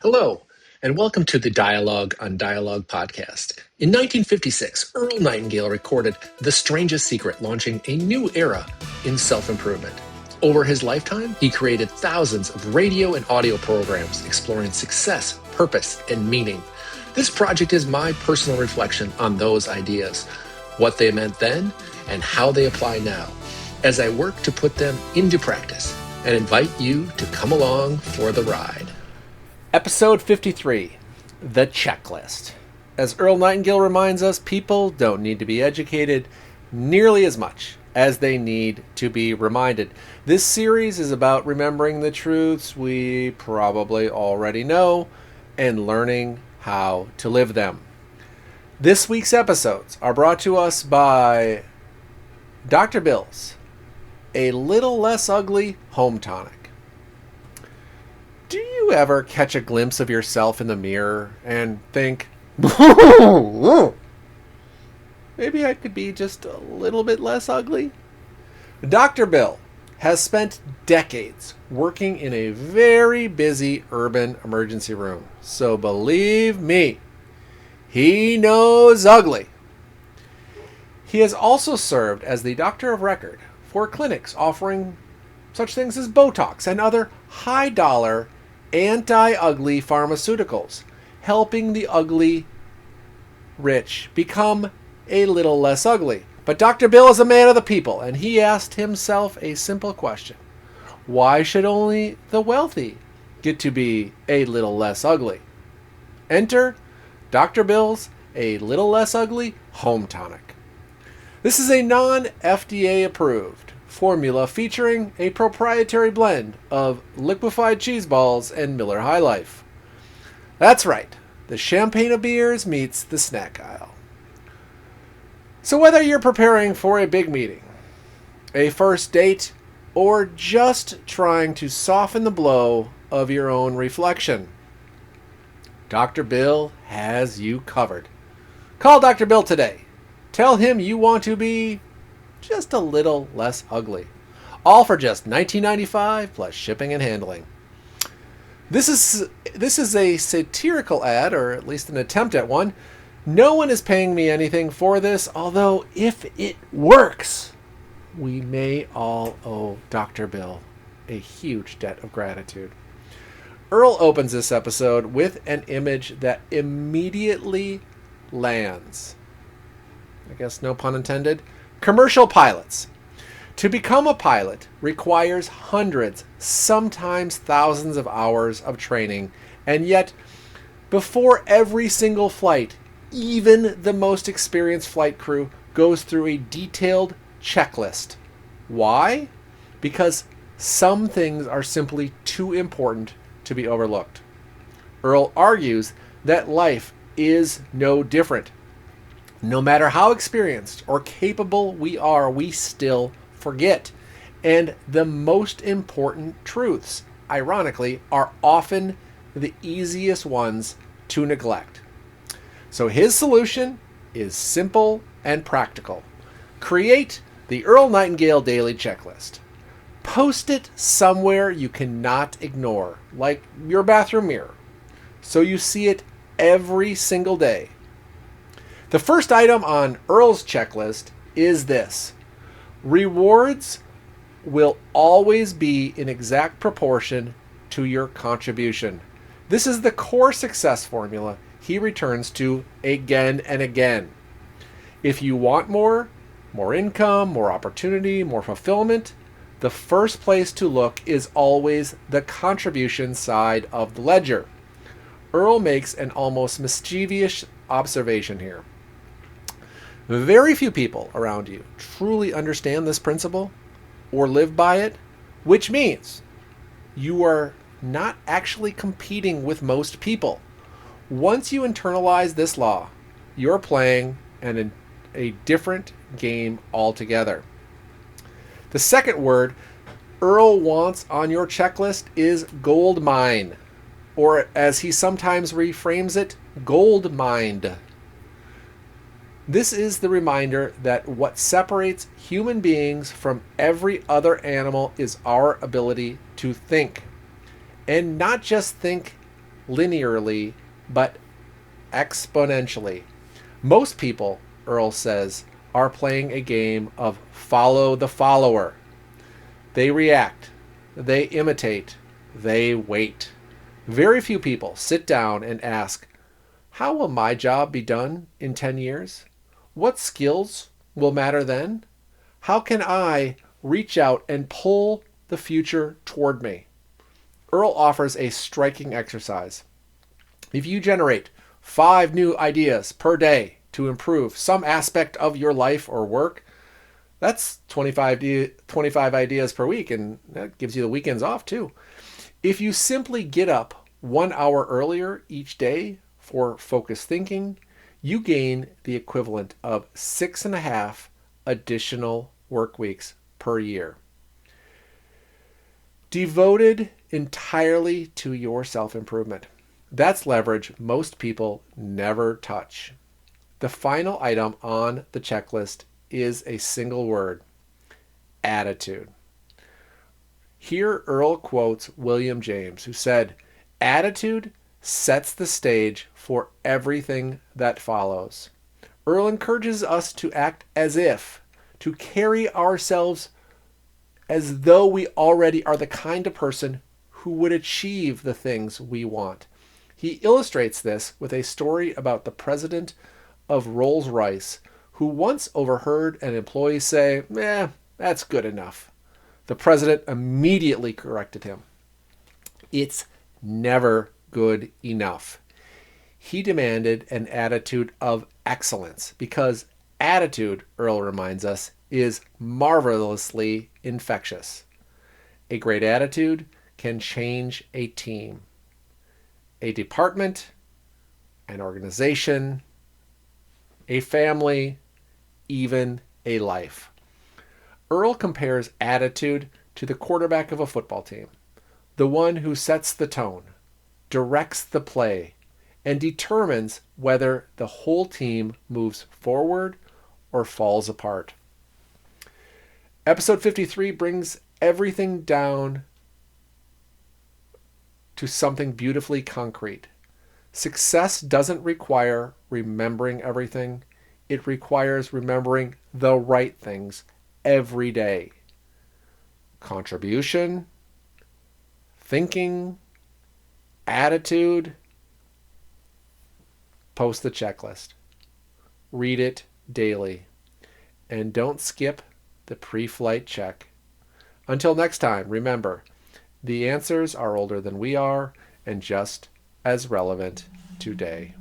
Hello, and welcome to the Dialogue on Dialogue podcast. In 1956, Earl Nightingale recorded The Strangest Secret, launching a new era in self-improvement. Over his lifetime, he created thousands of radio and audio programs exploring success, purpose, and meaning. This project is my personal reflection on those ideas, what they meant then, and how they apply now, as I work to put them into practice, and invite you to come along for the ride. Episode 53, The Checklist. As Earl Nightingale reminds us, people don't need to be educated nearly as much as they need to be reminded. This series is about remembering the truths we probably already know and learning how to live them. This week's episodes are brought to us by Dr. Bill's A Little Less Ugly Home Tonic. Do you ever catch a glimpse of yourself in the mirror and think, maybe I could be just a little bit less ugly? Dr. Bill has spent decades working in a very busy urban emergency room. So believe me, he knows ugly. He has also served as the doctor of record for clinics offering such things as Botox and other high-dollar anti-ugly pharmaceuticals, helping the ugly rich become a little less ugly. But Dr. Bill is a man of the people, and he asked himself a simple question. Why should only the wealthy get to be a little less ugly? Enter Dr. Bill's A Little Less Ugly Home Tonic. This is a non-FDA approved formula featuring a proprietary blend of liquefied cheese balls and Miller High Life. That's right, the champagne of beers meets the snack aisle. So whether you're preparing for a big meeting, a first date, or just trying to soften the blow of your own reflection, Dr. Bill has you covered. Call Dr. Bill today. Tell him you want to be just a little less ugly. All for just $19.95 plus shipping and handling. This is a satirical ad, or at least an attempt at one. No one is paying me anything for this, although if it works, we may all owe Dr. Bill a huge debt of gratitude. Earl opens this episode with an image that immediately lands. I guess no pun intended. Commercial pilots. To become a pilot requires hundreds, sometimes thousands of hours of training, and yet before every single flight, even the most experienced flight crew goes through a detailed checklist. Why? Because some things are simply too important to be overlooked. Earl argues that life is no different. No matter how experienced or capable we are, we still forget. And the most important truths, ironically, are often the easiest ones to neglect. So his solution is simple and practical. Create the Earl Nightingale Daily Checklist. Post it somewhere you cannot ignore, like your bathroom mirror, so you see it every single day. The first item on Earl's checklist is this. Rewards will always be in exact proportion to your contribution. This is the core success formula he returns to again and again. If you want more income, more opportunity, more fulfillment, the first place to look is always the contribution side of the ledger. Earl makes an almost mischievous observation here. Very few people around you truly understand this principle or live by it, which means you are not actually competing with most people. Once you internalize this law, you're playing a different game altogether. The second word Earl wants on your checklist is gold mine, or as he sometimes reframes it, gold mined. This is the reminder that what separates human beings from every other animal is our ability to think. And not just think linearly, but exponentially. Most people, Earl says, are playing a game of follow the follower. They react, they imitate, they wait. Very few people sit down and ask, how will my job be done in 10 years? What skills will matter then? How can I reach out and pull the future toward me? Earl offers a striking exercise. If you generate 5 new ideas per day to improve some aspect of your life or work, that's 25 ideas per week, and that gives you the weekends off too. If you simply get up 1 hour earlier each day for focused thinking, you gain the equivalent of 6.5 additional work weeks per year. Devoted entirely to your self-improvement. That's leverage most people never touch. The final item on the checklist is a single word: attitude. Here Earl quotes William James, who said, "Attitude sets the stage for everything that follows." Earl encourages us to act as if, to carry ourselves as though we already are the kind of person who would achieve the things we want. He illustrates this with a story about the president of Rolls-Royce, who once overheard an employee say, that's good enough. The president immediately corrected him. It's never good enough. He demanded an attitude of excellence because attitude, Earl reminds us, is marvelously infectious. A great attitude can change a team, a department, an organization, a family, even a life. Earl compares attitude to the quarterback of a football team, the one who sets the tone, directs the play, and determines whether the whole team moves forward or falls apart. Episode 53 brings everything down to something beautifully concrete. Success doesn't require remembering everything. It requires remembering the right things every day. Contribution, thinking, attitude. Post the checklist. Read it daily. And don't skip the pre-flight check. Until next time, remember, the answers are older than we are and just as relevant today.